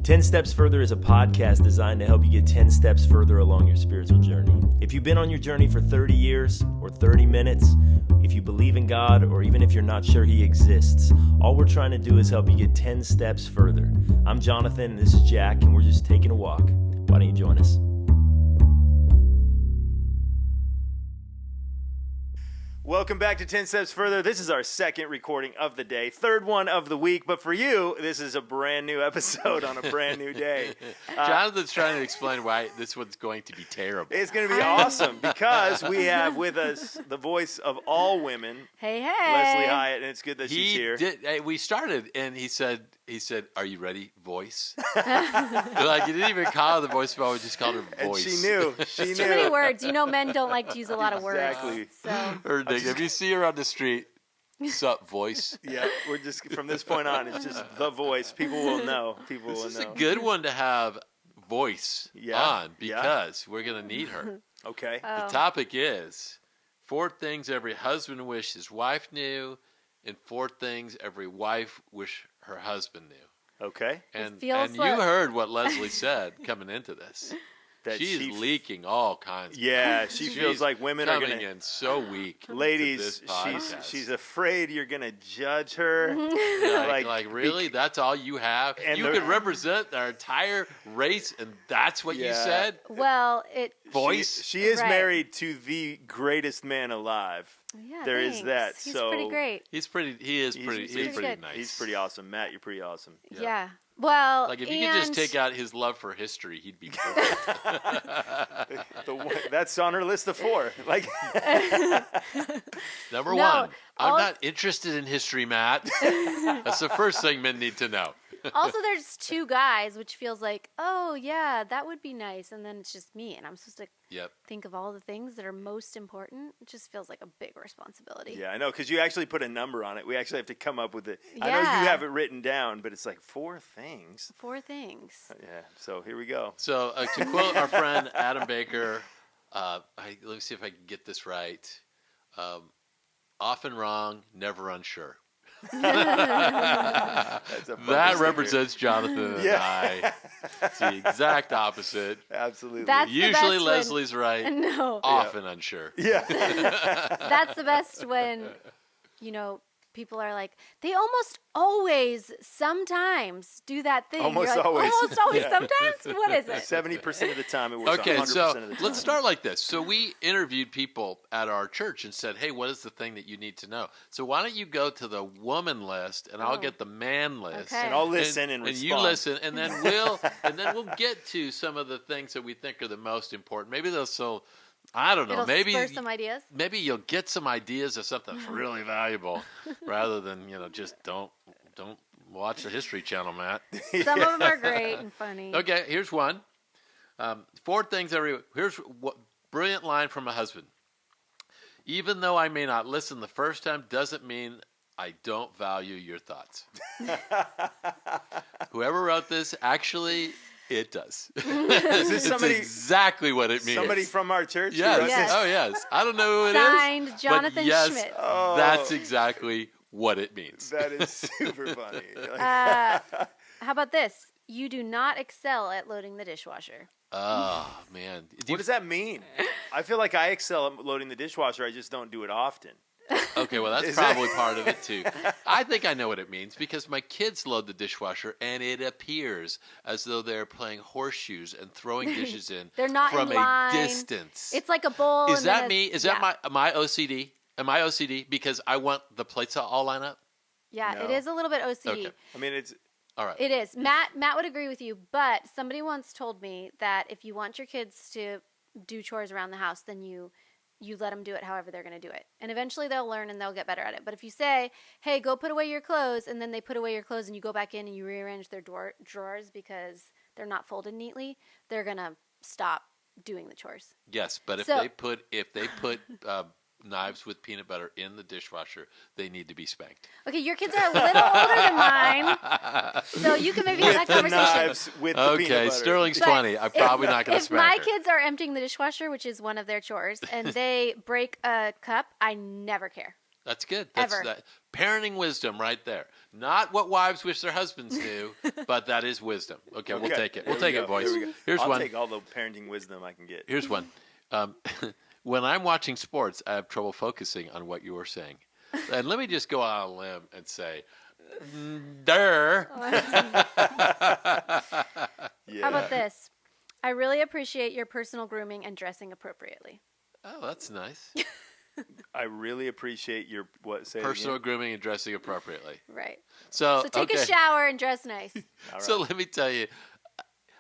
10 Steps Further is a podcast designed to help you get 10 steps further along your spiritual journey. If you've been on your journey for 30 years or 30 minutes, if you believe in God, or even if you're not sure He exists, all we're trying to do is help you get 10 steps further. I'm Jonathan, and this is Jack, and we're just taking a walk. Why don't you join us? Welcome back to 10 Steps Further. This is our second recording of the day, third one of the week, but for you, this is a brand new episode on a brand new day. Jonathan's trying to explain why this one's going to be terrible. It's going to be awesome because we have with us the voice of all women, Hey, Lesley Hyatt, and it's good that she's here. We started, and he said, "Are you ready, voice?" Like, he didn't even call her the voice, but we just called her voice. And she knew. Too many words. You know, men don't like to use a lot of words. Exactly. So. If you see her on the street, sup, voice? Yeah, we're just, from this point on, it's just the voice. People will know. This is a good one to have voice on because we're going to need her. Okay. The topic is 4 things every husband wished his wife knew and 4 things every wife wish her husband knew. Okay. And you heard what Lesley said coming into this. That she's leaking all kinds. Yeah, she feels like women are coming in so weak. Ladies, she's afraid you're gonna judge her. Like really? That's all you have? You could represent our entire race, and that's what you said? Well, voice. She is married to the greatest man alive. Yeah, there is that. He's pretty great. He's pretty nice. He's pretty awesome. Matt, you're pretty awesome. Yeah. Well, like if you could just take out his love for history, he'd be perfect. That's on her list of 4. Like Number 1, I'm not interested in history, Matt. That's the first thing men need to know. Also, there's 2 guys, which feels like, oh yeah, that would be nice, and then it's just me, and I'm supposed to think of all the things that are most important. It just feels like a big responsibility. Yeah, I know, because you actually put a number on it. We actually have to come up with it. Yeah. I know you have it written down, but it's like 4 things. 4 things. Yeah, so here we go. So to quote our friend Adam Baker, let me see if I can get this right. Often wrong, never unsure. That represents Jonathan and I. It's the exact opposite. Absolutely. Usually Leslie's right. No. Often unsure. Yeah. That's the best when, people are like, they almost always sometimes do that thing. Almost always. Almost always. Sometimes? What is it? 70% of the time it works. Okay, 100% so of the time. let's start like this. So we interviewed people at our church and said, hey, what is the thing that you need to know? So why don't you go to the woman list and I'll get the man list. Okay. And I'll listen and respond. And you listen, and then we'll get to some of the things that we think are the most important. Maybe I don't know. It'll spur some ideas. Maybe you'll get some ideas of something that's really valuable, rather than just don't watch the History Channel, Matt. Some of them are great and funny. Okay, here's one. 4 things here's what brilliant line from a husband. Even though I may not listen the first time, doesn't mean I don't value your thoughts. Whoever wrote this actually. It does. It's exactly what it means. Somebody from our church? Yes. Oh, yes. I don't know who it is. Signed, Jonathan Schmidt. Oh, that's exactly what it means. That is super funny. How about this? You do not excel at loading the dishwasher. Oh, man. What does that mean? I feel like I excel at loading the dishwasher. I just don't do it often. Okay, well, that's probably part of it, too. I think I know what it means because my kids load the dishwasher, and it appears as though they're playing horseshoes and throwing dishes in they're not from in line. A distance. It's like a bowl. Is that me? Is that my OCD? Am I OCD because I want the plates to all line up? Yeah, it is a little bit OCD. Okay. I mean, it's... All right. It is. Matt would agree with you, but somebody once told me that if you want your kids to do chores around the house, then you let them do it however they're going to do it. And eventually they'll learn and they'll get better at it. But if you say, hey, go put away your clothes, and then they put away your clothes and you go back in and you rearrange their drawers because they're not folded neatly, they're going to stop doing the chores. Yes, but if they put knives with peanut butter in the dishwasher, they need to be spanked. Okay, your kids are a little older than mine, so you can maybe have that conversation. Knives with the peanut butter. Sterling's 20. I'm probably not going to spank her. If my kids are emptying the dishwasher, which is one of their chores, and they break a cup, I never care. That's good. That's Ever. that parenting wisdom right there. Not what wives wish their husbands knew, but that is wisdom. Okay, we'll take it. We'll take it, boys. Here's I'll one. take all the parenting wisdom I can get. Here's one. When I'm watching sports, I have trouble focusing on what you were saying. And let me just go out on a limb and say, "Durr." How about this? I really appreciate your personal grooming and dressing appropriately. Oh, that's nice. I really appreciate your Personal grooming and dressing appropriately. Right. So take a shower and dress nice. So let me tell you,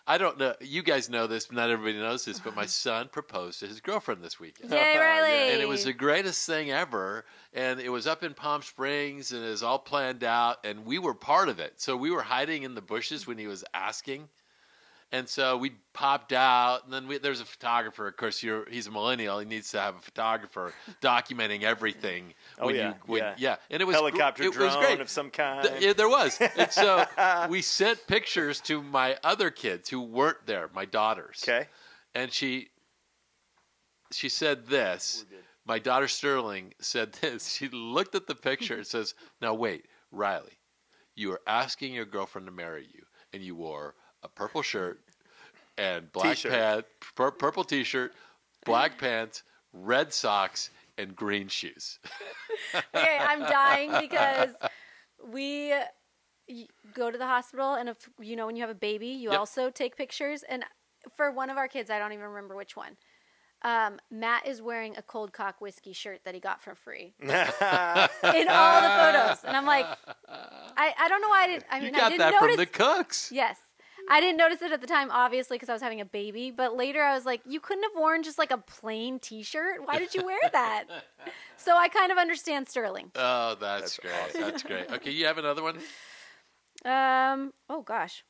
I don't know. You guys know this, but not everybody knows this. But my son proposed to his girlfriend this weekend. Yay, Riley! And it was the greatest thing ever. And it was up in Palm Springs, and it was all planned out. And we were part of it. So we were hiding in the bushes when he was asking. And so we popped out, and then there's a photographer. Of course, he's a millennial. He needs to have a photographer documenting everything. And it was helicopter drone was great. of some kind. There was. And so we sent pictures to my other kids who weren't there, my daughters. Okay. And she said this. My daughter Sterling said this. She looked at the picture and says, "Now wait, Riley, you are asking your girlfriend to marry you, and you wore a purple shirt and black pants, purple T-shirt, black pants, red socks, and green shoes." Okay, I'm dying because we go to the hospital, and if when you have a baby, you also take pictures. And for one of our kids, I don't even remember which one. Matt is wearing a Cold Cock whiskey shirt that he got for free in all the photos, and I'm like, I don't know why I didn't. I mean, you got I didn't that notice. From the cooks. Yes. I didn't notice it at the time, obviously, because I was having a baby. But later I was like, you couldn't have worn just like a plain T-shirt? Why did you wear that? So I kind of understand Sterling. Oh, that's great. Awesome. That's great. Okay, you have another one? Oh, gosh.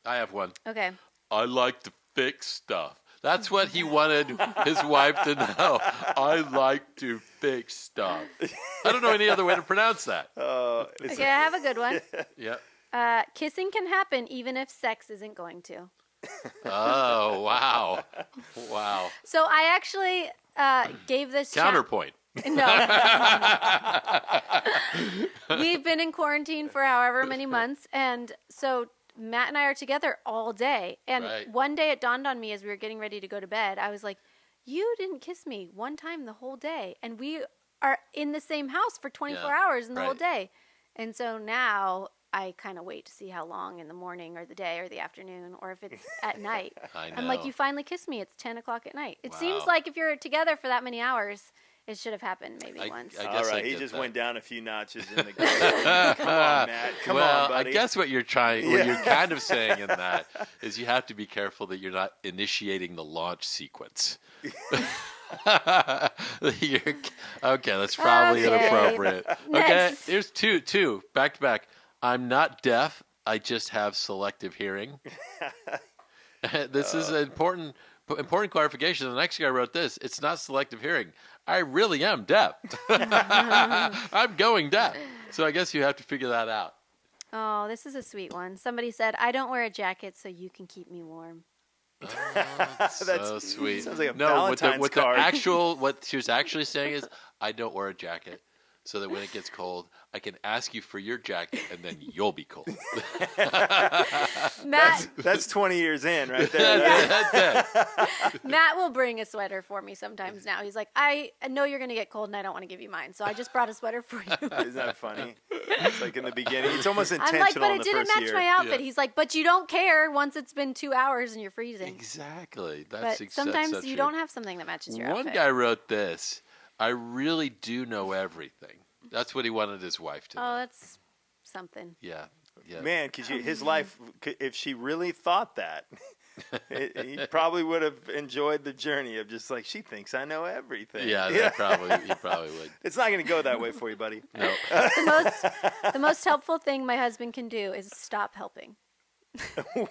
I have one. Okay. I like to fix stuff. That's what he wanted his wife to know. I like to fix stuff. I don't know any other way to pronounce that. Okay, I have a good one. Yep. Kissing can happen even if sex isn't going to. Oh, wow. Wow. So I actually gave this Counterpoint. No. We've been in quarantine for however many months, and so Matt and I are together all day. And one day it dawned on me as we were getting ready to go to bed, I was like, you didn't kiss me one time the whole day. And we are in the same house for 24 hours in the whole day. And so now I kind of wait to see how long in the morning or the day or the afternoon or if it's at night. I'm like, you finally kissed me. It's 10 o'clock at night. It seems like if you're together for that many hours, it should have happened maybe once. I guess all right, he just went down a few notches in the game. Come on, Matt. Come on, buddy. I guess what you're kind of saying in that is you have to be careful that you're not initiating the launch sequence. Okay, that's probably inappropriate. Okay, here's two back to back. I'm not deaf. I just have selective hearing. This is an important clarification. The next guy wrote this. It's not selective hearing. I really am deaf. I'm going deaf. So I guess you have to figure that out. Oh, this is a sweet one. Somebody said, I don't wear a jacket so you can keep me warm. Oh, that's so sweet. Sounds like a Valentine's card. What she was actually saying is, I don't wear a jacket so that when it gets cold, I can ask you for your jacket and then you'll be cold. Matt, that's 20 years in right there. Matt will bring a sweater for me sometimes now. He's like, I know you're going to get cold and I don't want to give you mine, so I just brought a sweater for you. Isn't that funny? It's like in the beginning. It's almost intentional. I'm like, but in it the didn't first match year. my outfit. He's like, but you don't care once it's been 2 hours and you're freezing. Exactly. But sometimes you don't have something that matches your outfit. One guy wrote this, I really do know everything. That's what he wanted his wife to know. Oh, that's something. Yeah. Man, because his life, if she really thought that, he probably would have enjoyed the journey of just like, she thinks I know everything. Yeah, he probably would. It's not going to go that way for you, buddy. No. The most helpful thing my husband can do is stop helping.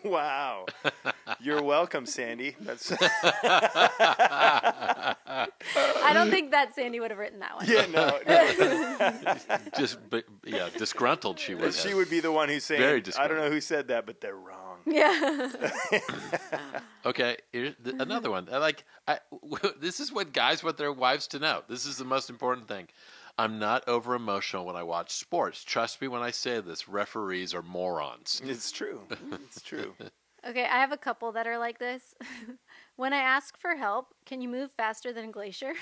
Wow. You're welcome, Sandy. That's I don't think that Sandy would have written that one. Yeah, no. Disgruntled she would have. She would be the one who's saying, Very I disgruntled. don't know who said that, but they're wrong. Yeah. Okay, here's another one. This is what guys want their wives to know. This is the most important thing. I'm not over emotional when I watch sports. Trust me when I say this. Referees are morons. It's true. It's true. Okay, I have a couple that are like this. When I ask for help, can you move faster than a glacier?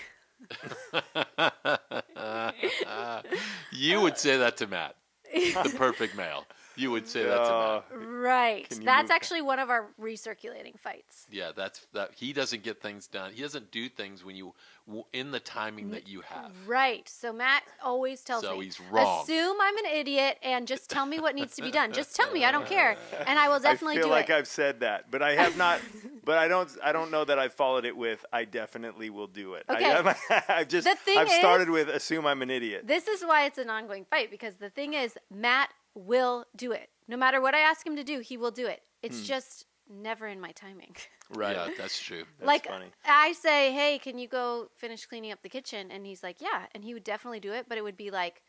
You would say that to Matt, the perfect male. You would say that to Matt. Right. Can you That's move actually one of our recirculating fights. Yeah, that. He doesn't get things done. He doesn't do things when you in the timing that you have. Right. So Matt always tells me. So he's wrong. Assume I'm an idiot and just tell me what needs to be done. Just tell me. I don't care. And I will definitely I feel do like it. I've said that, but I have not. But I don't know that I followed it with. I definitely will do it. Okay. I've started with assume I'm an idiot. This is why it's an ongoing fight, because the thing is, Matt will do it. No matter what I ask him to do, he will do it. It's just never in my timing. Right. Yeah, that's true. Like, funny. I say, hey, can you go finish cleaning up the kitchen? And he's like, yeah. And he would definitely do it, but it would be like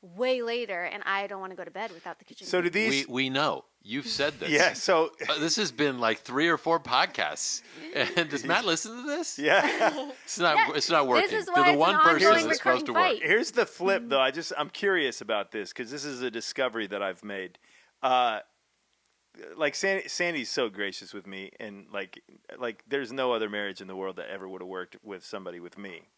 way later, and I don't want to go to bed without the kitchen. So do these? We know. You've said this. Yeah. So This has been like 3 or 4 podcasts. And does Matt listen to this? yeah. It's not working. This is To why the it's one an person ongoing that's supposed to work. recurring fight. Here's the flip, though. I'm curious about this because this is a discovery that I've made. Like Sandy's so gracious with me, and like there's no other marriage in the world that ever would have worked with somebody with me.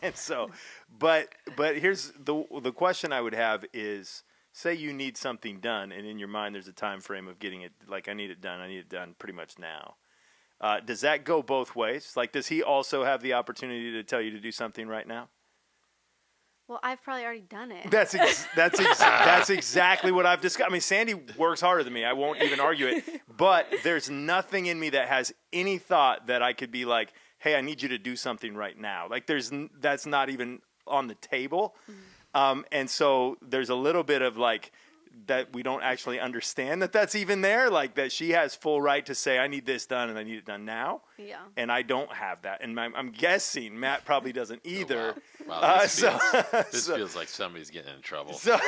And so, but here's the question I would have is, say you need something done, and in your mind there's a time frame of getting it. Like I need it done pretty much now. Does that go both ways? Like, does he also have the opportunity to tell you to do something right now? Well, I've probably already done it. That's exactly what I've discussed. I mean, Sandy works harder than me. I won't even argue it. But there's nothing in me that has any thought that I could be like, hey, I need you to do something right now. Like, that's not even on the table. And so there's a little bit of like that we don't actually understand that that's even there. Like that she has full right to say, I need this done and I need it done now. Yeah. And I don't have that. And I'm guessing Matt probably doesn't either. Oh, wow. This So- feels like somebody's getting in trouble. So,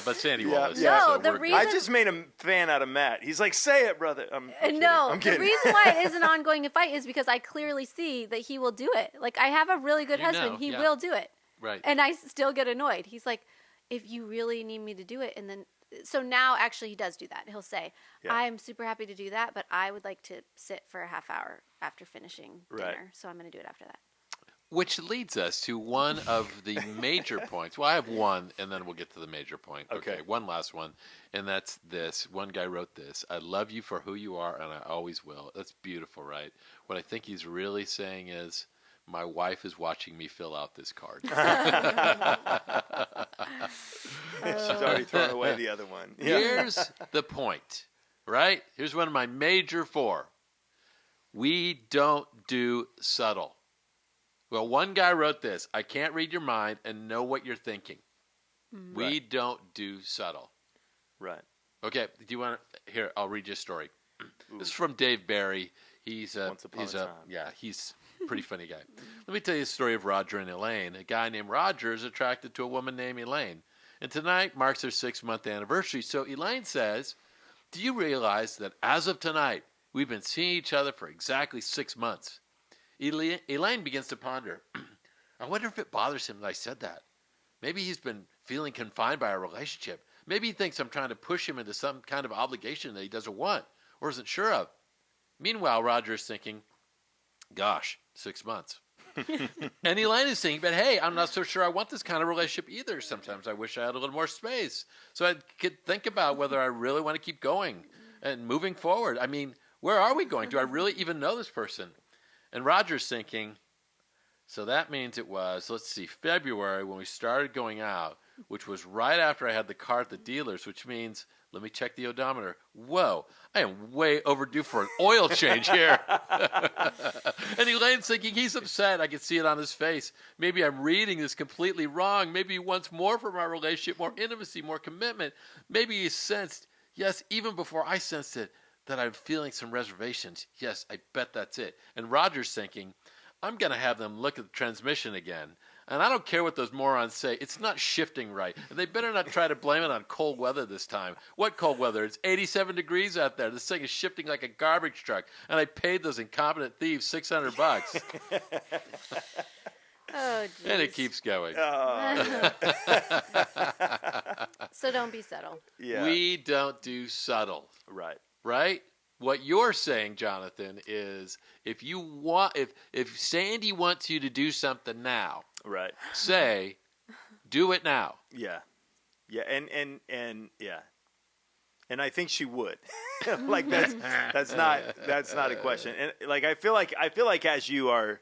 But Sandy will Yeah. listen. No, so the we're good. reason- I just made a fan out of Matt. He's like, say it, brother. I'm kidding. No, I'm the kidding. reason why it is an ongoing fight is because I clearly see that he will do it. Like, I have a really good You husband. know, He yeah. will do it. Right. And I still get annoyed. He's like, if you really need me to do it, and then so now actually he does do that. He'll say, Yeah. I'm super happy to do that, but I would like to sit for a half hour after finishing dinner. Right. So I'm going to do it after that. Which leads us to one of the major points. Well, I have one, and then we'll get to the major point. Okay. One last one, and that's this. One guy wrote this: I love you for who you are, and I always will. That's beautiful, right? What I think he's really saying is, my wife is watching me fill out this card. She's already thrown away the other one. Yeah. Here's the point, right? Here's one of my major 4. We don't do subtle. Well, one guy wrote this: I can't read your mind and know what you're thinking. We don't do subtle. Right. Okay, do you want to here? I'll read you a story. This is from Dave Barry. He's Once upon a time. he's a pretty funny guy. Let me tell you the story of Roger and Elaine. A guy named Roger is attracted to a woman named Elaine, and tonight marks their 6-month anniversary. So Elaine says, "Do you realize that as of tonight, we've been seeing each other for exactly 6 months?" Elaine begins to ponder. I wonder if it bothers him that I said that. Maybe he's been feeling confined by our relationship. Maybe he thinks I'm trying to push him into some kind of obligation that he doesn't want or isn't sure of. Meanwhile, Roger is thinking, gosh, 6 months. And Elaine is thinking, but hey, I'm not so sure I want this kind of relationship either. Sometimes I wish I had a little more space so I could think about whether I really want to keep going and moving forward. I mean, where are we going? Do I really even know this person? And Roger's thinking, so that means it was, let's see, February when we started going out, which was right after I had the car at the dealer's, which means, let me check the odometer. Whoa, I am way overdue for an oil change here. And Elaine's thinking he's upset. I can see it on his face. Maybe I'm reading this completely wrong. Maybe he wants more from our relationship, more intimacy, more commitment. Maybe he sensed, yes, even before I sensed it, that I'm feeling some reservations. Yes, I bet that's it. And Roger's thinking, I'm going to have them look at the transmission again. And I don't care what those morons say. It's not shifting right. And they better not try to blame it on cold weather this time. What cold weather? It's 87 degrees out there. This thing is shifting like a garbage truck. And I paid those incompetent thieves $600. Oh, geez. And it keeps going. Oh, So don't be subtle. yeah. We don't do subtle, Right. right? What you're saying, Jonathan, is if Sandy wants you to do something now, Right. say, do it now. Yeah. Yeah. And yeah. And I think she would. Like that's not a question. And like I feel like as you are,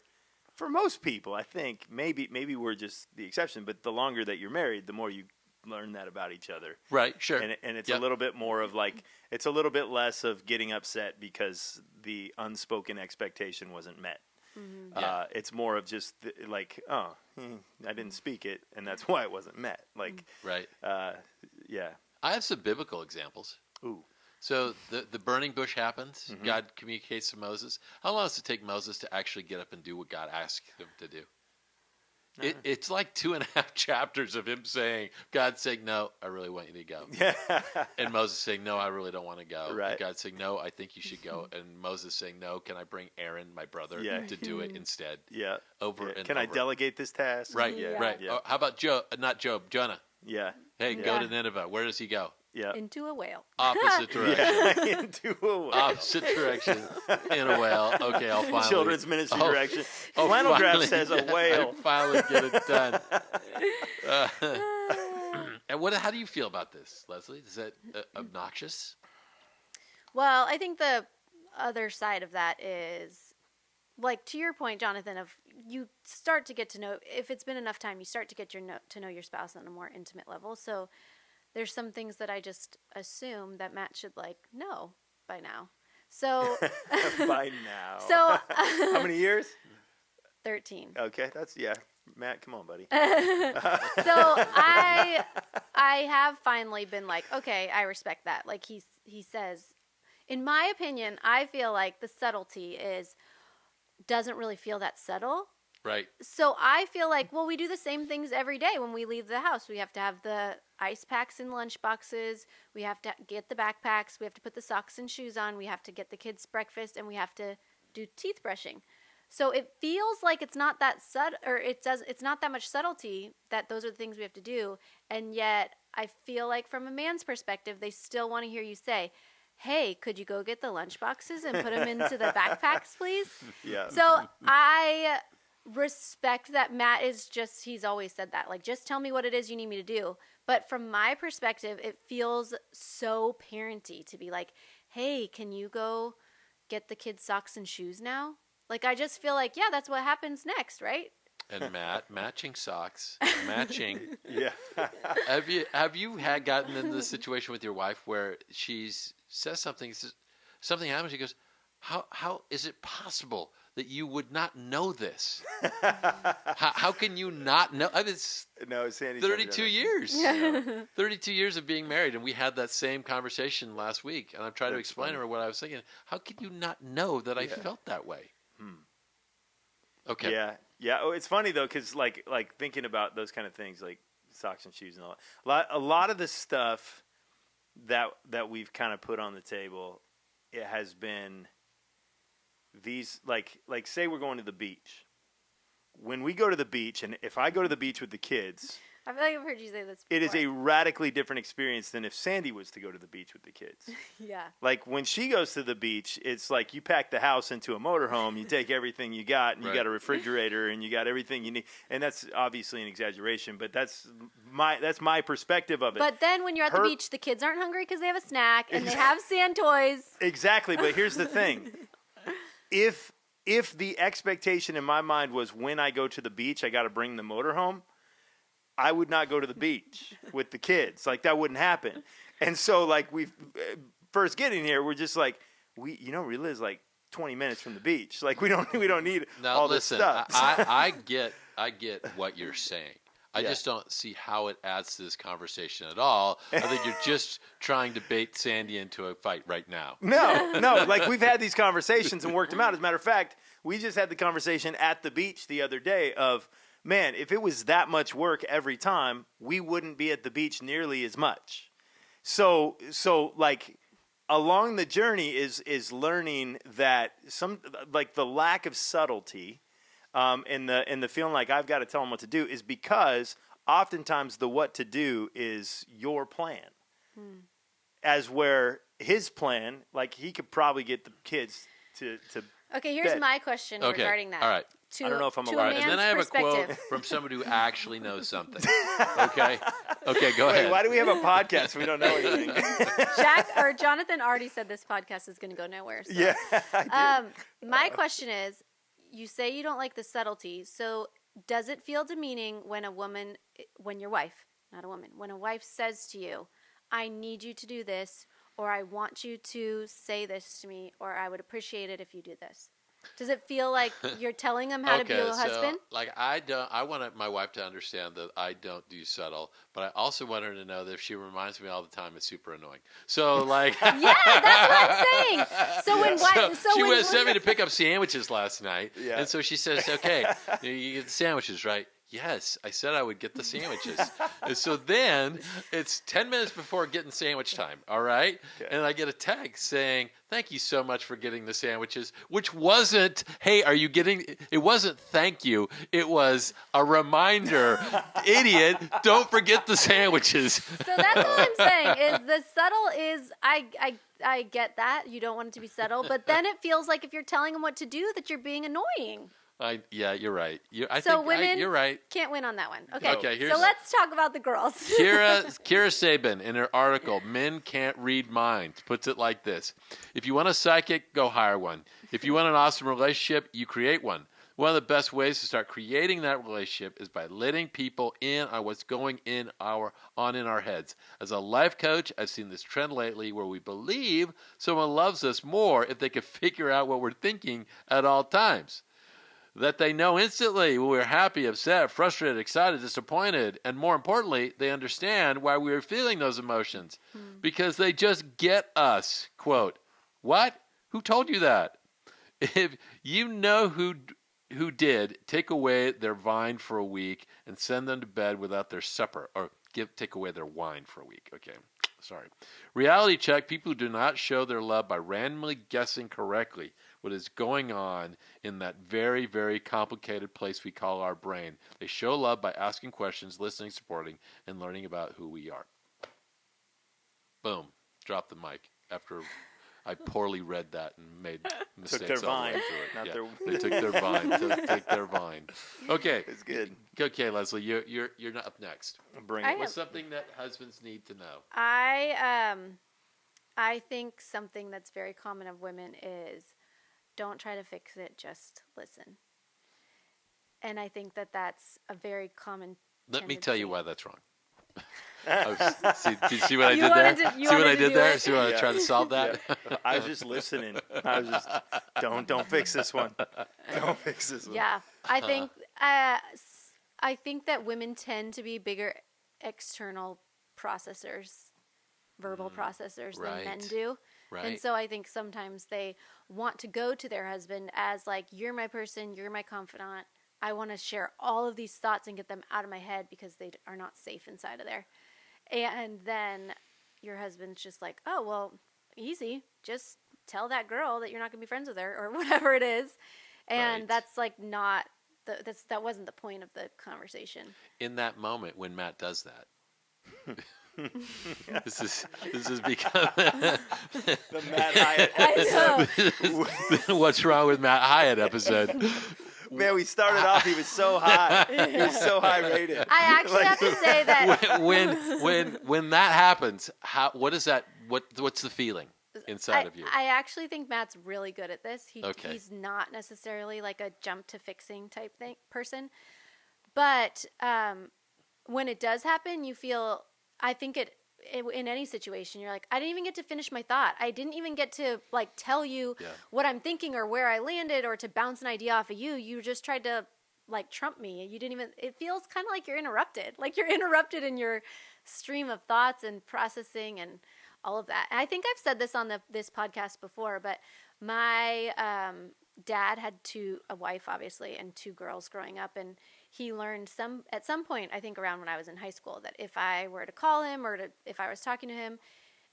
for most people, I think maybe we're just the exception. But the longer that you're married, the more you learn that about each other. Right, sure. And it's Yep. a little bit more of like it's a little bit less of getting upset because the unspoken expectation wasn't met. Yeah. It's more of just like, I didn't speak it, and that's why it wasn't met. Like, Right. yeah. I have some biblical examples. Ooh. So the burning bush happens. Mm-hmm. God communicates to Moses. How long does it take Moses to actually get up and do what God asked him to do? It's like 2.5 chapters of him saying, God saying, no, I really want you to go. Yeah. And Moses saying, no, I really don't want to go. Right. And God saying, no, I think you should go. And Moses saying, no, can I bring Aaron, my brother, Yeah. to do it instead? Yeah. Over Yeah. and Can I over. delegate this task? Right, Yeah. right. Yeah. Oh, how about Jonah? Yeah. Hey, go Yeah. to Nineveh. Where does he go? Yeah. Into a whale. Opposite direction. Yeah. Into a way. Opposite direction in a whale. Okay, I'll finally. Children's ministry Oh, direction. oh, Flannel Graph finally. says a whale. I finally get it done. And how do you feel about this, Lesley? Is that obnoxious? Well, I think the other side of that is, like, to your point, Jonathan, of you start to get to know, if it's been enough time, you start to get to know your spouse on a more intimate level. So there's some things that I just assume that Matt should, like, know by now. So, By now. so How many years? 13. Okay, that's Matt, come on, buddy. So I have finally been like, okay, I respect that. Like he says, in my opinion, I feel like the subtlety doesn't really feel that subtle. Right. So I feel like, well, we do the same things every day when we leave the house. We have to have the ice packs in lunch boxes. We have to get the backpacks. We have to put the socks and shoes on. We have to get the kids breakfast, and we have to do teeth brushing. So it feels like it's not that it's not that much subtlety that those are the things we have to do. And yet I feel like from a man's perspective, they still want to hear you say, hey, could you go get the lunch boxes and put them into the backpacks, please? Yeah. So I respect that Matt he's always said that. Like, just tell me what it is you need me to do. But from my perspective, it feels so parenty to be like, hey, can you go get the kids socks and shoes now? Like, I just feel like, yeah, that's what happens next, right? And Matt, matching socks, matching. Yeah. Have you gotten into this situation with your wife where she says something happens, she goes, how is it possible that you would not know this? how can you not know? I mean, it's No, Sandy's 32 years. Yeah. 32 years of being married, and we had that same conversation last week, and I'm trying to That's explain to funny. her what I was thinking. How could you not know that I felt that way? Okay. Yeah, yeah. Oh, it's funny though, because like thinking about those kind of things, like socks and shoes and all that. A lot of the stuff that we've kind of put on the table, it has been these like say we're going to the beach. When we go to the beach, and if I go to the beach with the kids, I feel like I've heard you say this before. it is a radically different experience than if Sandy was to go to the beach with the kids. Yeah. Like when she goes to the beach, it's like you pack the house into a motorhome, you take everything you got, and you Right. got a refrigerator, and you got everything you need. And that's obviously an exaggeration, but that's my perspective of it. But then when you're at the Her- beach, the kids aren't hungry because they have a snack and they have sand toys. Exactly, but here's the thing. If the expectation in my mind was when I go to the beach, I got to bring the motorhome, I would not go to the beach with the kids. Like, that wouldn't happen. And so, like, we first getting here, we're just like, we live like 20 minutes from the beach. Like, we don't need Now all listen, this stuff. I get what you're saying. I Yeah. just don't see how it adds to this conversation at all. I think you're just trying to bait Sandy into a fight right now. No. Like, we've had these conversations and worked them out. As a matter of fact, we just had the conversation at the beach the other day of, man, if it was that much work every time, we wouldn't be at the beach nearly as much. So like, along the journey is learning that the lack of subtlety and the feeling like I've got to tell him what to do is because oftentimes the what to do is your plan. As where his plan, like he could probably get the kids to Okay, here's bed. my question regarding that. All right. I don't know if I'm to allowed a to. And then I have a quote from somebody who actually knows something. Okay? Okay, go ahead. Wait, why do we have a podcast if we don't know anything? Jack or Jonathan already said this podcast is going to go nowhere. So. Yeah, I did. My question is, you say you don't like the subtlety, so does it feel demeaning when your wife, not a woman, when a wife says to you, I need you to do this, or I want you to say this to me, or I would appreciate it if you do this? Does it feel like you're telling them how to be a husband? So, like, I want my wife to understand that I don't do subtle, but I also want her to know that if she reminds me all the time, it's super annoying. So, like... Yeah, that's what I'm saying. So when she sent me to pick up sandwiches last night, Yeah. and so she says, okay, you get the sandwiches, right? Yes, I said I would get the sandwiches. And so then it's 10 minutes before getting sandwich time, all right? Okay. And I get a text saying, thank you so much for getting the sandwiches, which wasn't, hey, are you getting, it wasn't thank you. It was a reminder, idiot, don't forget the sandwiches. So that's all I'm saying is the subtle is, I get that. You don't want it to be subtle, but then it feels like if you're telling them what to do that you're being annoying. Yeah, you're right. I So think women you're right. can't win on that one. Okay, Okay, so let's talk about the girls. Kira Sabin, in her article, Men Can't Read Minds, puts it like this. If you want a psychic, go hire one. If you want an awesome relationship, you create one. One of the best ways to start creating that relationship is by letting people in on what's going in our heads. As a life coach, I've seen this trend lately where we believe someone loves us more if they can figure out what we're thinking at all times. That they know instantly when we're happy, upset, frustrated, excited, disappointed, and more importantly, they understand why we are feeling those emotions because they just get us. Quote, what? Who told you that? If you know who did, take away their vine for a week and send them to bed without their supper, or take away their wine for a week. Okay, sorry. Reality check, people who do not show their love by randomly guessing correctly what is going on in that very, very complicated place we call our brain. They show love by asking questions, listening, supporting, and learning about who we are. Boom. Drop the mic after I poorly read that and made mistakes. Took their all the way vine, through it. not Yeah, their... they took their vine. Took their vine. Okay. It's good. Okay, Lesley, you're not up next. Bring I it. What's something that husbands need to know? I think something that's very common of women is don't try to fix it, just listen. And I think that that's a very common Let me tell you tendency. why that's wrong. See what I You did wanted there? to- you See what wanted I to did do there? it? See what I Yeah. tried to solve that? Yeah. I was just listening. I was just don't fix this one. Don't fix this one. Yeah, I think that women tend to be bigger external processors, verbal processors than men right. do. Right. And so I think sometimes they want to go to their husband as like, you're my person, you're my confidant. I want to share all of these thoughts and get them out of my head because they are not safe inside of there. And then your husband's just like, oh, well, easy. Just tell that girl that you're not going to be friends with her or whatever it is. And Right. that's like not, that wasn't the point of the conversation. In that moment when Matt does that, this is become The Matt Hyatt I episode. know. What's Wrong with Matt Hyatt episode. Man, we started off. He was so high. He was so high rated. I actually have to say that when that happens, what is that? What's the feeling inside of you? I actually think Matt's really good at this. Okay. He's not necessarily like a jump to fixing type person. But when it does happen, you feel, I think in any situation, you're like, I didn't even get to finish my thought. I didn't even get to like tell you what I'm thinking or where I landed or to bounce an idea off of you. You just tried to like trump me. You didn't even, it feels kind of like you're interrupted. Like you're interrupted in your stream of thoughts and processing and all of that. And I think I've said this on this podcast before, but my dad had a wife, obviously, and 2 girls growing up, and he learned at some point, I think around when I was in high school, that if I were to call him or if I was talking to him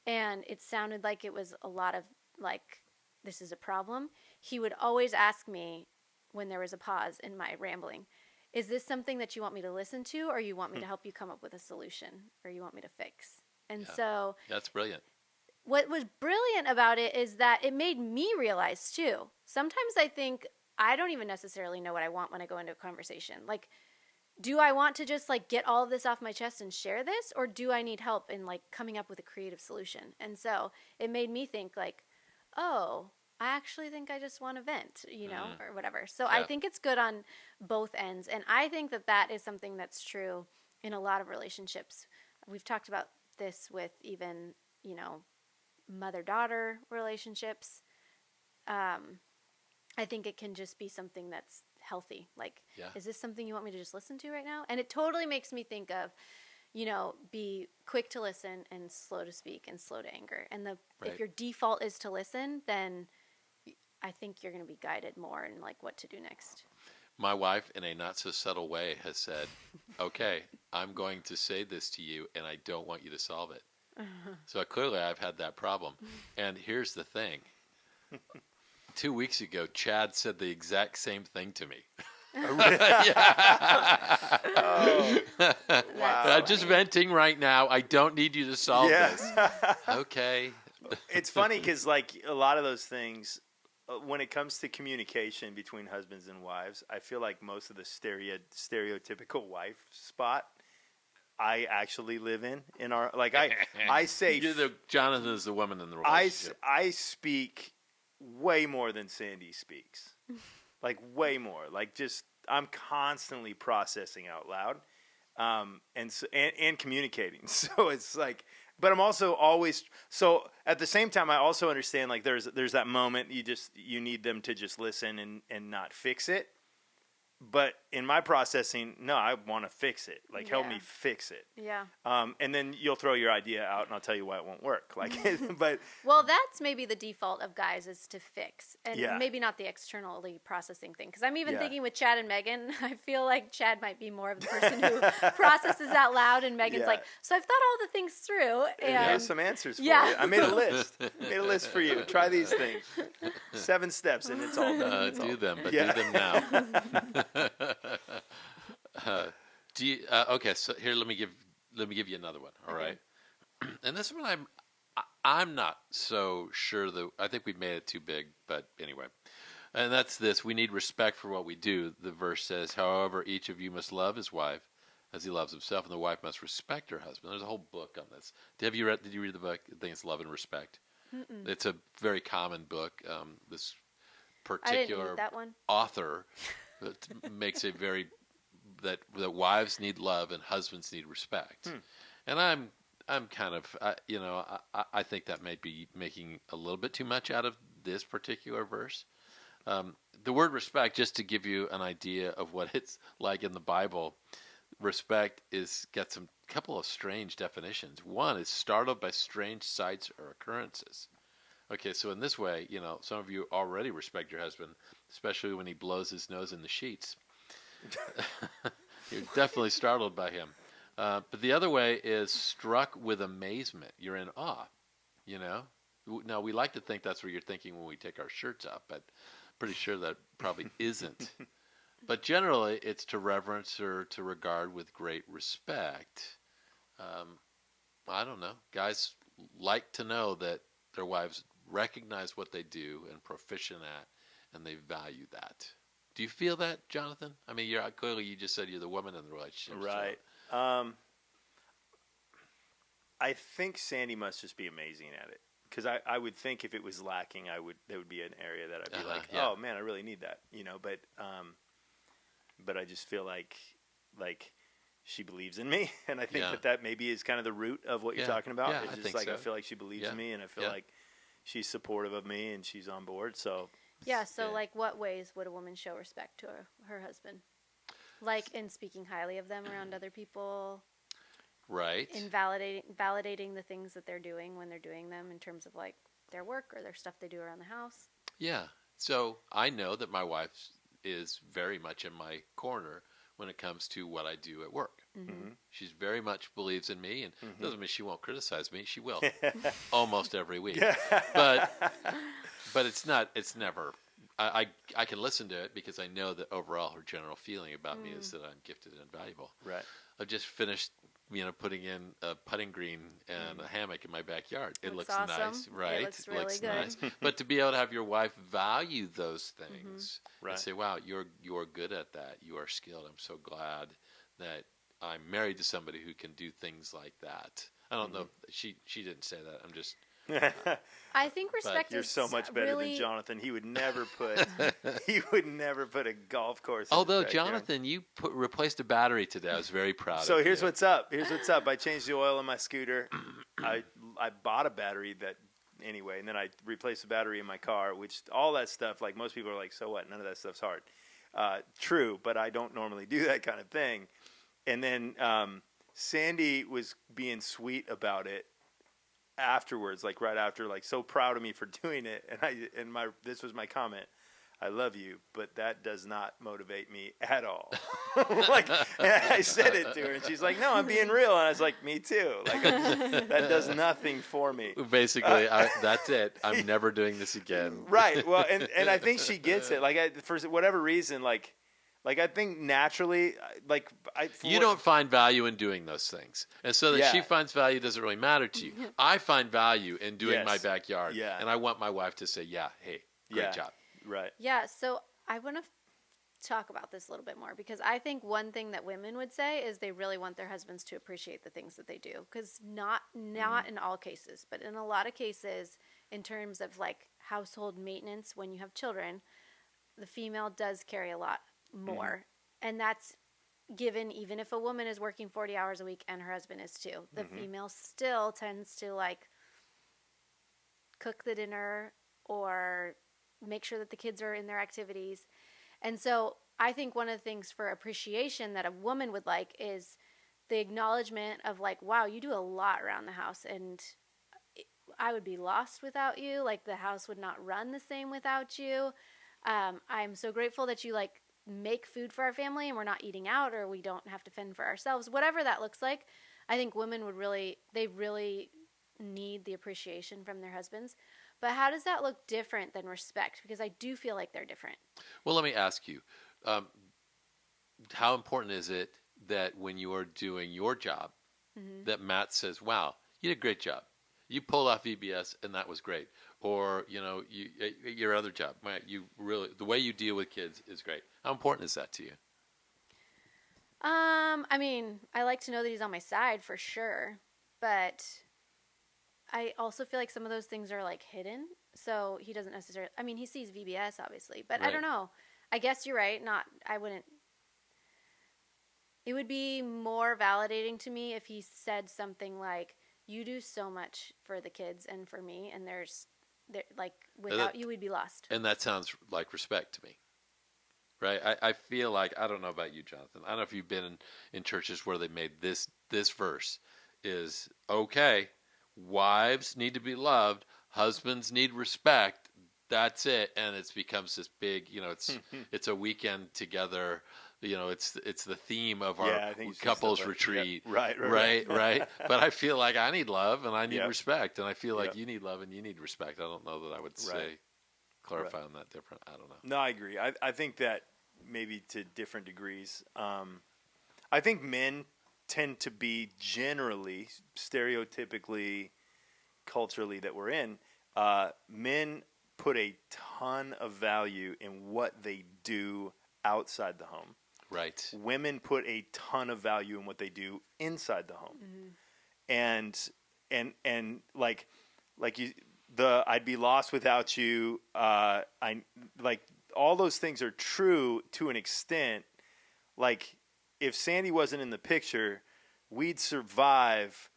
and it sounded like it was a lot of like, this is a problem, he would always ask me, when there was a pause in my rambling. Is this something that you want me to listen to, or you want me to help you come up with a solution, or you want me to fix? And so that's brilliant. What was brilliant about it is that it made me realize too. Sometimes I think I don't even necessarily know what I want when I go into a conversation. Like, do I want to just like get all of this off my chest and share this, or do I need help in like coming up with a creative solution? And so it made me think like, oh, I actually think I just want to vent, or whatever. So I think it's good on both ends. And I think that that is something that's true in a lot of relationships. We've talked about this with even, mother-daughter relationships. I think it can just be something that's healthy. Like, is this something you want me to just listen to right now? And it totally makes me think of, be quick to listen and slow to speak and slow to anger. And if your default is to listen, then I think you're going to be guided more in like what to do next. My wife, in a not so subtle way, has said, okay, I'm going to say this to you and I don't want you to solve it. So clearly I've had that problem. And here's the thing. 2 weeks ago, Chad said the exact same thing to me. Wow. I'm just venting right now. I don't need you to solve this. Okay. It's funny because like a lot of those things, when it comes to communication between husbands and wives, I feel like most of the stereotypical wife spot I actually live in our, like I say, Jonathan is the woman in the relationship. I speak way more than Sandy speaks, like way more. Like just I'm constantly processing out loud, and communicating. So it's like, but I'm also always so at the same time I also understand like there's that moment you need them to just listen and not fix it. But in my processing, no, I want to fix it. Like, help me fix it. Yeah. And then you'll throw your idea out, and I'll tell you why it won't work. Like, but well, that's maybe the default of guys is to fix, and maybe not the externally processing thing. Because I'm even thinking with Chad and Megan, I feel like Chad might be more of the person who processes out loud, and Megan's like, so I've thought all the things through. And here's some answers for you. I made a list for you. Try these things. 7 steps, and it's all done. Do them now. Do you, okay, so here let me give you another one. All right, and this one I'm not so sure that I think we've made it too big, but anyway, and that's this: we need respect for what we do. The verse says, "However, each of you must love his wife as he loves himself, and the wife must respect her husband." There's a whole book on this. Did you read the book? I think it's Love and Respect. Mm-mm. It's a very common book. This particular author makes a very that wives need love and husbands need respect. And I'm kind of I think that might be making a little bit too much out of this particular verse. The word respect, just to give you an idea of what it's like in the Bible, respect gets a couple of strange definitions. One is startled by strange sights or occurrences. Okay, so in this way, some of you already respect your husband, especially when he blows his nose in the sheets. You're definitely startled by him. But the other way is struck with amazement. You're in awe, Now, we like to think that's what you're thinking when we take our shirts off, but pretty sure that probably isn't. But generally, it's to reverence or to regard with great respect. I don't know. Guys like to know that their wives recognize what they do and proficient at, and they value that. Do you feel that, Jonathan? I mean, clearly you just said you're the woman in the relationship. Right. So. I think Sandy must just be amazing at it. Because I would think if it was lacking, there would be an area that I'd be oh man, I really need that, But I just feel like she believes in me, and I think that maybe is kind of the root of what you're talking about. Yeah, it's just I feel like she believes in me, and I feel like she's supportive of me, and she's on board. So like, what ways would a woman show respect to her husband? Like in speaking highly of them around other people. Right. In validating the things that they're doing when they're doing them in terms of like their work or their stuff they do around the house. Yeah. So I know that my wife is very much in my corner when it comes to what I do at work. Mm-hmm. She's very much believes in me, and doesn't mean she won't criticize me. She will almost every week. But it's never I can listen to it because I know that overall her general feeling about me is that I'm gifted and valuable. Right. I've just finished, putting in a putting green and a hammock in my backyard. It looks awesome. nice, right? It looks really good. Nice. But to be able to have your wife value those things Right. and say, "Wow, you're good at that. You are skilled. I'm so glad that I'm married to somebody who can do things like that." I don't know. She didn't say that. I'm just. I think respect You're is so much better really... than Jonathan. He would never put a golf course. in Although his backyard. Jonathan, you replaced a battery today. I was very proud. So of here's you. what's up. I changed the oil in my scooter. I bought a battery anyway, and then I replaced the battery in my car. Which all that stuff, like most people are like, so what? None of that stuff's hard. True, but I don't normally do that kind of thing. And then Sandy was being sweet about it afterwards, like right after, like so proud of me for doing it. And this was my comment: I love you, but that does not motivate me at all. Like, and I said it to her, and she's like, "No, I'm being real." And I was like, "Me too." Like, that does nothing for me. Basically, that's it. I'm never doing this again. Right. Well, and I think she gets it. Like, for whatever reason, like I think naturally, like you don't find value in doing those things, and so that she finds value doesn't really matter to you. I find value in doing my backyard, and I want my wife to say, "Yeah, hey, great job." Right. Yeah. So I want to talk about this a little bit more, because I think one thing that women would say is they really want their husbands to appreciate the things that they do, because not in all cases, but in a lot of cases, in terms of like household maintenance when you have children, the female does carry a lot more. And that's given even if a woman is working 40 hours a week and her husband is too. The female still tends to like cook the dinner or make sure that the kids are in their activities. And so I think one of the things for appreciation that a woman would like is the acknowledgement of like, wow, you do a lot around the house, and I would be lost without you. Like, the house would not run the same without you. I'm so grateful that you like make food for our family and we're not eating out, or we don't have to fend for ourselves, whatever that looks like. I think women would really need the appreciation from their husbands. But how does that look different than respect? Because I do feel like they're different. Well, let me ask you, how important is it that when you are doing your job, that Matt says, "Wow, you did a great job. You pulled off VBS, and that was great." Or, your other job, the way you deal with kids is great. How important is that to you? I mean, I like to know that he's on my side for sure, but I also feel like some of those things are like hidden, so he doesn't necessarily. I mean, he sees VBS obviously, but right. I don't know. I guess you're right. I wouldn't. It would be more validating to me if he said something like, "You do so much for the kids and for me, and without you, we'd be lost." And that sounds like respect to me, right? I feel like, I don't know about you, Jonathan. I don't know if you've been in churches where they made this verse is, okay, wives need to be loved, husbands need respect. That's it, and it becomes this big, it's a weekend together. It's the theme of our couples retreat. Yep. Right. But I feel like I need love and I need respect, and I feel like you need love and you need respect. I don't know that I would clarify on that different. I don't know. No, I agree. I think that maybe to different degrees. I think men tend to be generally, stereotypically, culturally that we're in, men put a ton of value in what they do outside the home. Right. Women put a ton of value in what they do inside the home. And like I'd be lost without you. I like all those things are true to an extent. Like, if Sandy wasn't in the picture, we'd survive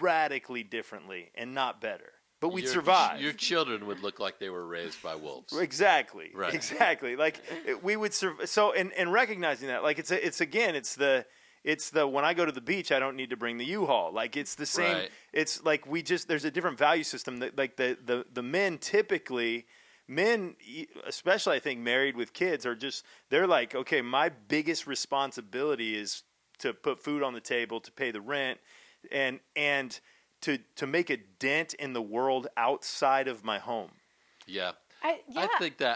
radically differently and not better. But we'd survive. Your children would look like they were raised by wolves. Exactly. Right. Exactly. Like, we would survive. So, and recognizing that, like, it's the when I go to the beach, I don't need to bring the U-Haul. Like, it's the same. Right. It's like there's a different value system that, like, the men typically, especially I think married with kids, they're like, okay, my biggest responsibility is to put food on the table, to pay the rent, and to make a dent in the world outside of my home. Yeah. Yeah.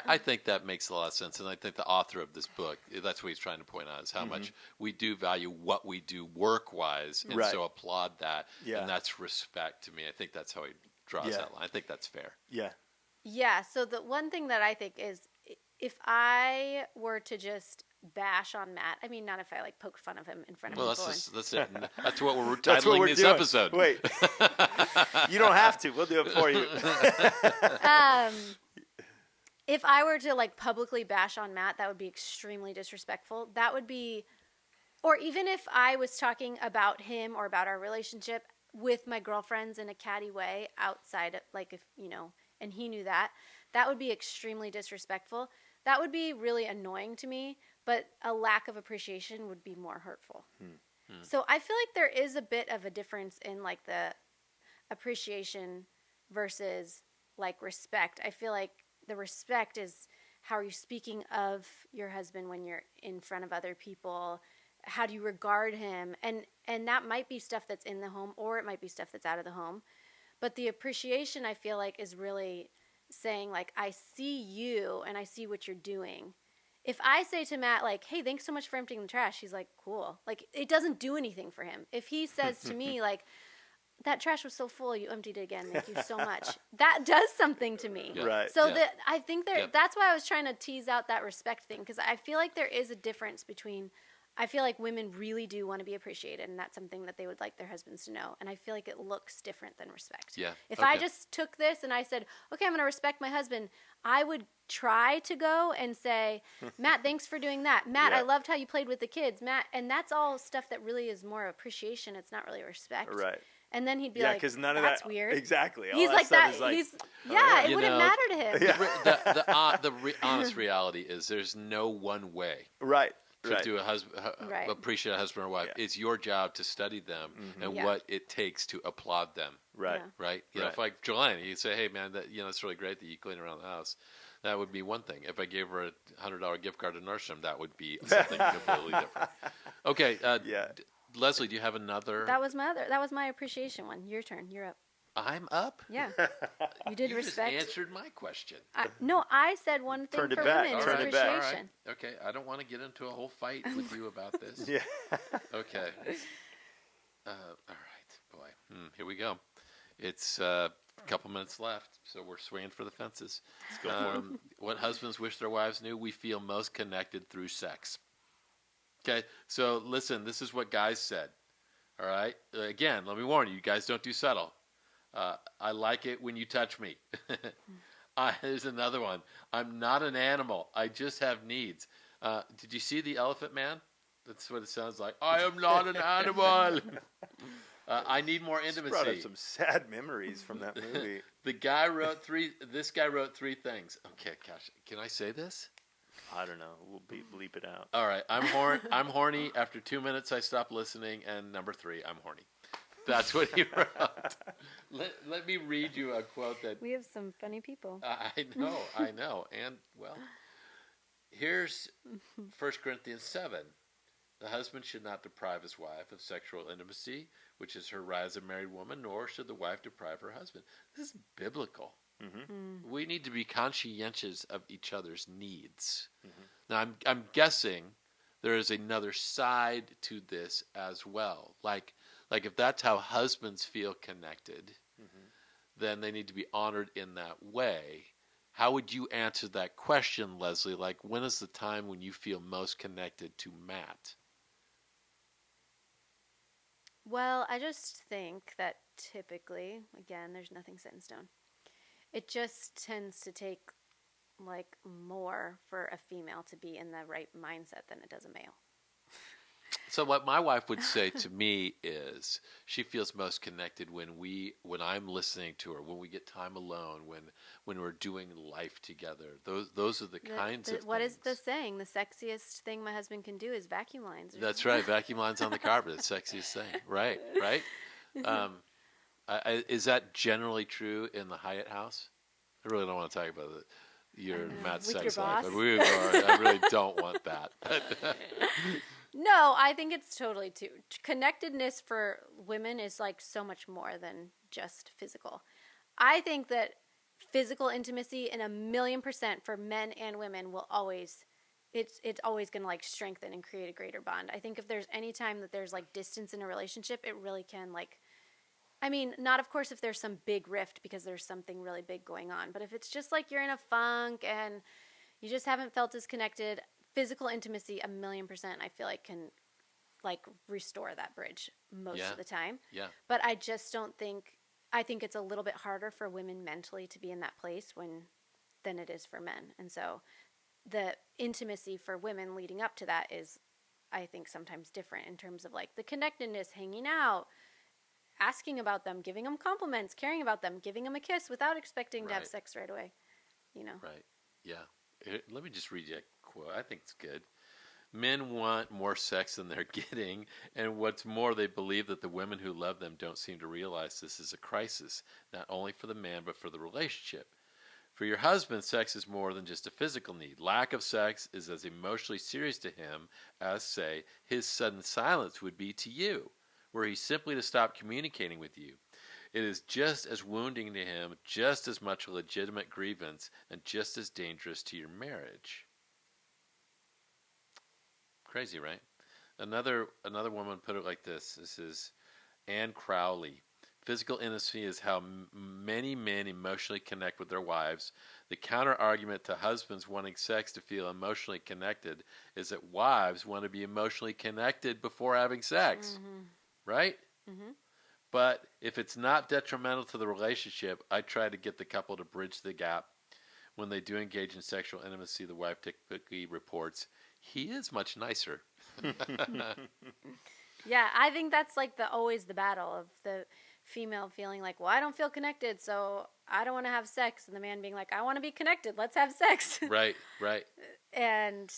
I think that makes a lot of sense, and I think the author of this book, that's what he's trying to point out, is how much we do value what we do work-wise, and so applaud that, and that's respect to me. I think that's how he draws that line. I think that's fair. Yeah. Yeah. So the one thing that I think is, if I were to just bash on Matt, I mean, not if I like poked fun of him in front of people. That's it. That's what we're That's what titling we're this doing. episode. Wait. You don't have to. We'll do it for you. If I were to like publicly bash on Matt, that would be extremely disrespectful. That would be, or even if I was talking about him or about our relationship with my girlfriends in a catty way outside, like if, and he knew that, that would be extremely disrespectful. That would be really annoying to me, but a lack of appreciation would be more hurtful. So I feel like there is a bit of a difference in like the appreciation versus like respect. I feel like the respect is how are you speaking of your husband when you're in front of other people? How do you regard him? And that might be stuff that's in the home, or it might be stuff that's out of the home. But the appreciation, I feel like, is really saying like, I see you and I see what you're doing. If I say to Matt, like, hey, thanks so much for emptying the trash, he's like, cool. Like, it doesn't do anything for him. If he says to me, like, that trash was so full, you emptied it again, thank you so much. That does something to me. Yeah. Right. So I think that's why I was trying to tease out that respect thing, because I feel like there is a difference between, I feel like women really do want to be appreciated, and that's something that they would like their husbands to know. And I feel like it looks different than respect. Yeah. If I just took this and I said, okay, I'm going to respect my husband, I would try to go and say, Matt, thanks for doing that. Matt, I loved how you played with the kids. Matt, and that's all stuff that really is more appreciation. It's not really respect. Right. And then he'd be like, because none of that's that. weird. Exactly. All He's that like stuff that. is like, It wouldn't matter to him. The honest reality is there's no one way right. to do appreciate a husband or wife. Yeah. It's your job to study them and what it takes to applaud them. Right. Yeah. Right. You know, if like Jelani, you say, hey man, that it's really great that you clean around the house. That would be one thing. If I gave her a $100 gift card to Nordstrom, that would be something completely different. Okay. Lesley, do you have another? That was my appreciation one. Your turn. You're up. I'm up? Yeah. You did respect. Just answered my question. No, I said one thing Turned it for back. women is Turned it back. appreciation. All right. Okay. I don't want to get into a whole fight with you about this. Yeah. Okay. All right. Boy. Here we go. It's a couple minutes left, so we're swinging for the fences. Let's go for it. What husbands wish their wives knew: we feel most connected through sex. Okay, so listen, this is what guys said. All right? Again, let me warn you, you guys don't do subtle. I like it when you touch me. There's another one. I'm not an animal. I just have needs. Did you see The Elephant Man? That's what it sounds like. I am not an animal. I need more intimacy. Brought up some sad memories from that movie. This guy wrote three things. Okay, gosh, can I say this? I don't know. We'll bleep it out. All right, I'm horny. After 2 minutes, I stop listening. And number 3, I'm horny. That's what he wrote. Let me read you a quote that... We have some funny people. I know. And, well, here's 1 Corinthians 7. The husband should not deprive his wife of sexual intimacy, which is her right as a married woman, nor should the wife deprive her husband. This is biblical. Mm-hmm. We need to be conscientious of each other's needs. Mm-hmm. Now, I'm guessing there is another side to this as well. Like if that's how husbands feel connected, then they need to be honored in that way. How would you answer that question, Lesley? Like, when is the time when you feel most connected to Matt? Well, I just think that typically, again, there's nothing set in stone. It just tends to take like more for a female to be in the right mindset than it does a male. So what my wife would say to me is she feels most connected when I'm listening to her, when we get time alone, when we're doing life together. Those are the kinds of what things. is the saying? The sexiest thing my husband can do is vacuum lines. That's right. Vacuum lines on the carpet. The sexiest thing. Right. Is that generally true in the Hyatt house? I really don't want to talk about your Matt's sex life. I really don't want that. No, I think it's totally too. Connectedness for women is like so much more than just physical. I think that physical intimacy and 1,000,000% for men and women will always, it's always going to like strengthen and create a greater bond. I think if there's any time that there's like distance in a relationship, it really can like, I mean, not of course if there's some big rift because there's something really big going on, but if it's just like you're in a funk and you just haven't felt as connected, physical intimacy 1,000,000% I feel like can like restore that bridge most of the time. Yeah. But I just don't think, I think it's a little bit harder for women mentally to be in that place than it is for men. And so the intimacy for women leading up to that is, I think, sometimes different in terms of like the connectedness, hanging out, asking about them, giving them compliments, caring about them, giving them a kiss without expecting to have sex right away, you know? Right. Yeah. Let me just read you a quote. I think it's good. Men want more sex than they're getting, and what's more, they believe that the women who love them don't seem to realize this is a crisis, not only for the man, but for the relationship. For your husband, sex is more than just a physical need. Lack of sex is as emotionally serious to him as, say, his sudden silence would be to you, were he simply to stop communicating with you. It is just as wounding to him, just as much a legitimate grievance, and just as dangerous to your marriage. Crazy, right? Another woman put it like this. This is Anne Crowley. Physical intimacy is how many men emotionally connect with their wives. The counter argument to husbands wanting sex to feel emotionally connected is that wives want to be emotionally connected before having sex. Mm-hmm. Right? Mm-hmm. But if it's not detrimental to the relationship, I try to get the couple to bridge the gap. When they do engage in sexual intimacy, the wife typically reports, he is much nicer. Yeah, I think that's like always the battle of the female feeling like, well, I don't feel connected, so I don't want to have sex. And the man being like, I want to be connected. Let's have sex. Right. And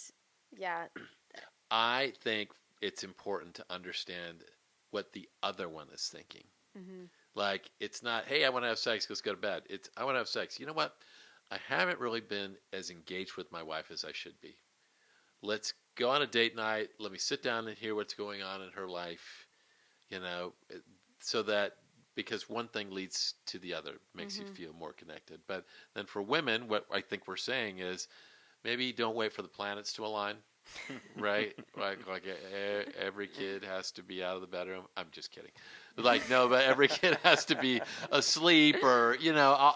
yeah. I think it's important to understand what the other one is thinking. Mm-hmm. Like, it's not, hey, I want to have sex, let's go to bed. It's, I want to have sex. You know what? I haven't really been as engaged with my wife as I should be. Let's go on a date night. Let me sit down and hear what's going on in her life, so that, because one thing leads to the other, makes you feel more connected. But then for women, what I think we're saying is maybe don't wait for the planets to align, right? like every kid has to be out of the bedroom. I'm just kidding. No, but every kid has to be asleep, or,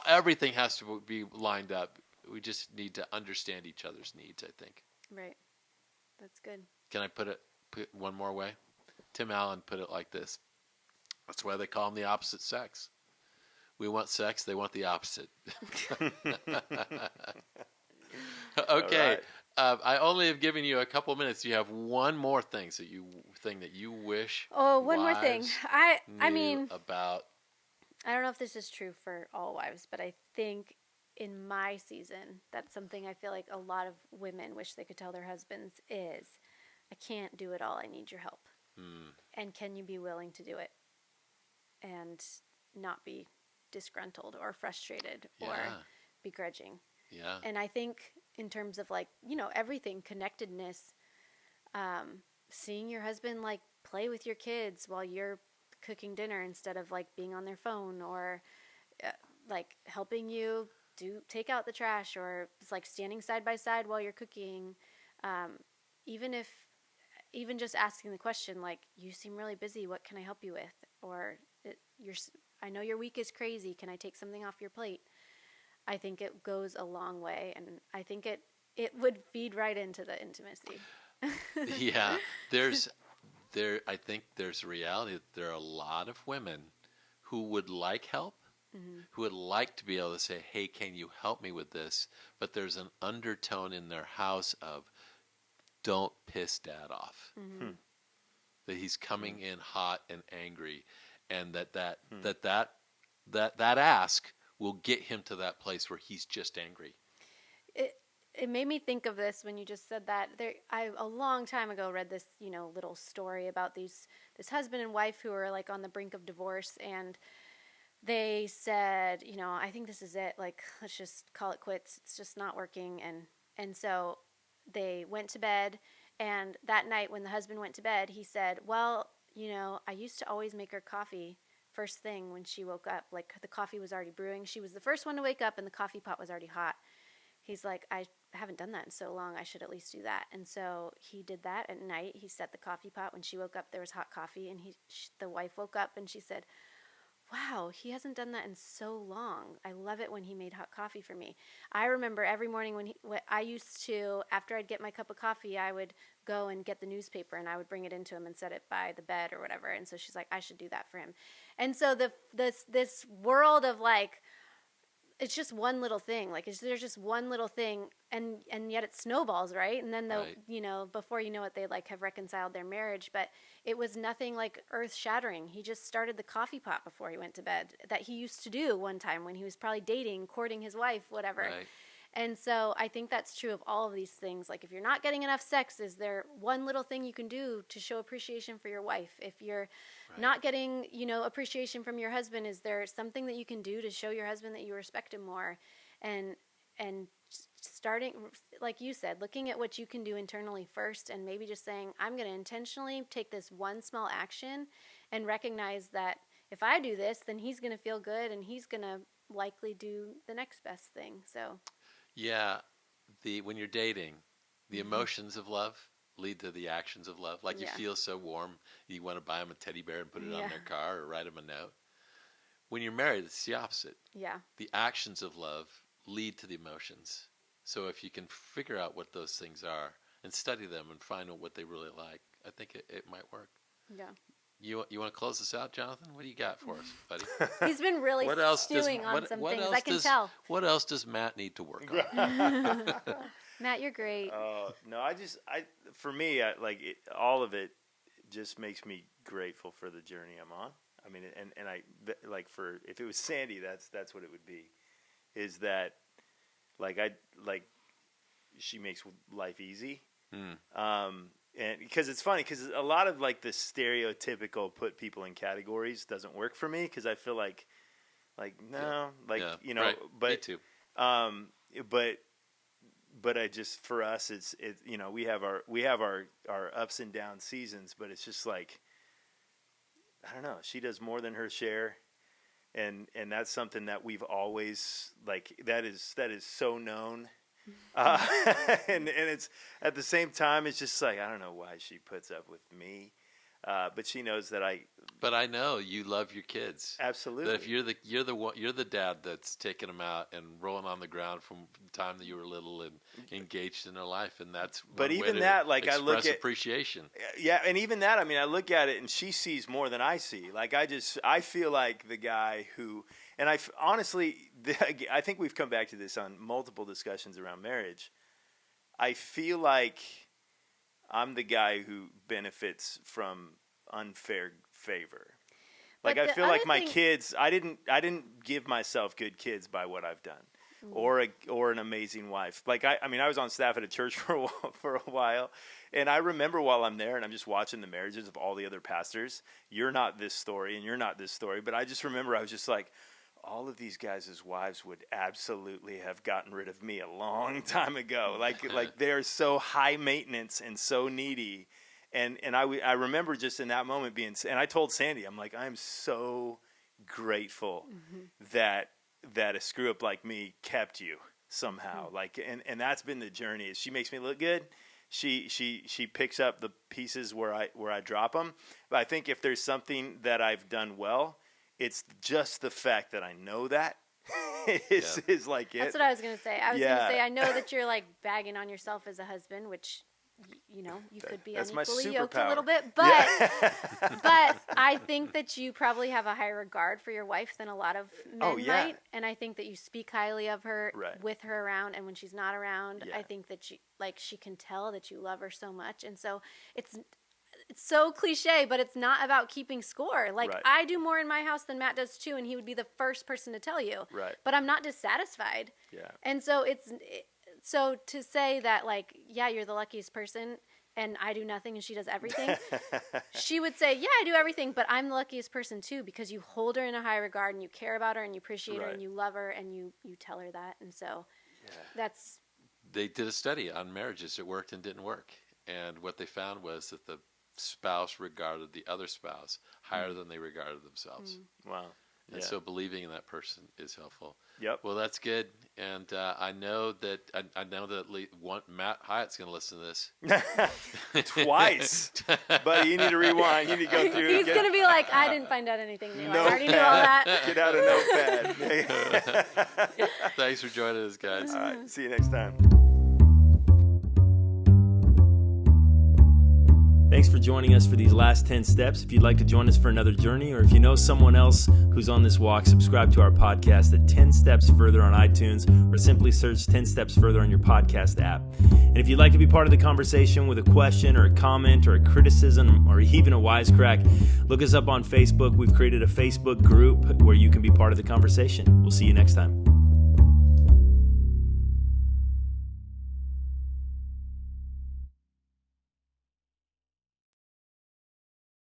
everything has to be lined up. We just need to understand each other's needs, I think. Right. That's good. Can I put one more way? Tim Allen put it like this. That's why they call them the opposite sex. We want sex, they want the opposite. Okay. Right. I only have given you a couple minutes. You have one more thing that you wish. Oh, one more thing. I mean, about. I don't know if this is true for all wives, but I think in my season, that's something I feel like a lot of women wish they could tell their husbands is, I can't do it all. I need your help. And can you be willing to do it and not be disgruntled or frustrated or begrudging? Yeah. And I think in terms of everything, connectedness, seeing your husband play with your kids while you're cooking dinner instead of being on their phone, or helping you take out the trash, or it's standing side by side while you're cooking. Even just asking the question, you seem really busy, what can I help you with? Or I know your week is crazy, can I take something off your plate? I think it goes a long way, and I think it would feed right into the intimacy. Yeah, I think there's a reality that there are a lot of women who would like help, who would like to be able to say, hey, can you help me with this? But there's an undertone in their house of, don't piss dad off. That he's coming in hot and angry, and that ask will get him to that place where he's just angry. It made me think of this when you just said that. I a long time ago read this, little story about this husband and wife who are on the brink of divorce, and they said, I think this is it. Let's just call it quits. It's just not working, and so they went to bed. And that night when the husband went to bed, he said, well, I used to always make her coffee, first thing when she woke up. Like, the coffee was already brewing. She was the first one to wake up, and the coffee pot was already hot. He's like, I haven't done that in so long. I should at least do that. And so he did that at night. He set the coffee pot. When she woke up, there was hot coffee. And the wife woke up, and she said, wow, he hasn't done that in so long. I love it when he made hot coffee for me. I remember every morning when I used to, after I'd get my cup of coffee, I would go and get the newspaper, and I would bring it into him and set it by the bed or whatever. And so she's like, I should do that for him. And so this world of like, it's just one little thing. Like, there's just one little thing, and yet it snowballs, right? And then before you know it, they like have reconciled their marriage. But it was nothing like earth shattering. He just started the coffee pot before he went to bed that he used to do one time when he was probably dating, courting his wife, whatever. Right. And so I think that's true of all of these things. Like, if you're not getting enough sex, is there one little thing you can do to show appreciation for your wife? If you're not getting, appreciation from your husband, is there something that you can do to show your husband that you respect him more? And starting, like you said, looking at what you can do internally first, and maybe just saying, I'm going to intentionally take this one small action and recognize that if I do this, then he's going to feel good, and he's going to likely do the next best thing. So... Yeah, when you're dating, the emotions of love lead to the actions of love. Like, you feel so warm, you want to buy them a teddy bear and put it on their car or write them a note. When you're married, it's the opposite. Yeah. The actions of love lead to the emotions. So if you can figure out what those things are and study them and find out what they really like, I think it might work. Yeah. You want to close this out, Jonathan? What do you got for us, buddy? He's been really stewing on some things. I can tell. What else does Matt need to work on? Matt, you're great. No, for me, all of it just makes me grateful for the journey I'm on. I mean, and I if it was Sandy, that's what it would be. Is that she makes life easy. And because it's funny, because a lot of like the stereotypical put people in categories doesn't work for me, because I feel like no, right. But me too. But I just, for us, it's we have our ups and down seasons, but it's just like, I don't know, she does more than her share, and that's something that we've always that is so known. And it's at the same time, it's just like, I don't know why she puts up with me, but she knows that But I know you love your kids. Absolutely. That if you're the dad that's taking them out and rolling on the ground from the time that you were little and engaged in their life, and that's but one even way that, to like, I look express at appreciation. Yeah, and even that, I mean, I look at it and she sees more than I see. Like, I feel like the guy who, and honestly, I think we've come back to this on multiple discussions around marriage. I feel like I'm the guy who benefits from unfair favor. Like, I feel like my kids, I didn't give myself good kids by what I've done, or an amazing wife. Like, I mean, I was on staff at a church for a while, and I remember while I'm there and I'm just watching the marriages of all the other pastors. You're not this story, and you're not this story, but I just remember I was just like, all of these guys' wives would absolutely have gotten rid of me a long time ago. Like they're so high maintenance and so needy. And I remember just in that moment and I told Sandy, I'm like, I'm so grateful that a screw up like me kept you somehow. Like, and that's been the journey. Is she makes me look good. She picks up the pieces where I drop them. But I think if there's something that I've done well, it's just the fact that I know that is like it. That's what I was going to say. I was going to say, I know that you're like bagging on yourself as a husband, which, you could be unequally yoked a little bit. But but I think that you probably have a higher regard for your wife than a lot of men might. And I think that you speak highly of her with her around, and when she's not around, I think that she can tell that you love her so much. And so it's so cliche, but it's not about keeping score. Like, I do more in my house than Matt does too, and he would be the first person to tell you. Right. But I'm not dissatisfied. Yeah. And so so to say that, like, yeah, you're the luckiest person and I do nothing and she does everything, she would say, yeah, I do everything, but I'm the luckiest person too, because you hold her in a high regard and you care about her and you appreciate her and you love her and you tell her that. And so they did a study on marriages that worked and didn't work. And what they found was that the spouse regarded the other spouse higher than they regarded themselves. Wow. And so believing in that person is helpful. Yep. Well, that's good. And I know that Matt Hyatt's going to listen to this. Twice. Buddy, you need to rewind. You need to go through it. He's again. going to be like, I didn't find out anything new. I Notepad. already knew all that. Get out a notepad. Thanks for joining us, guys. All right. See you next time. Thanks for joining us for these last 10 steps. If you'd like to join us for another journey, or if you know someone else who's on this walk, subscribe to our podcast at 10 Steps Further on iTunes, or simply search 10 Steps Further on your podcast app. And if you'd like to be part of the conversation with a question or a comment or a criticism or even a wisecrack, look us up on Facebook. We've created a Facebook group where you can be part of the conversation. We'll see you next time.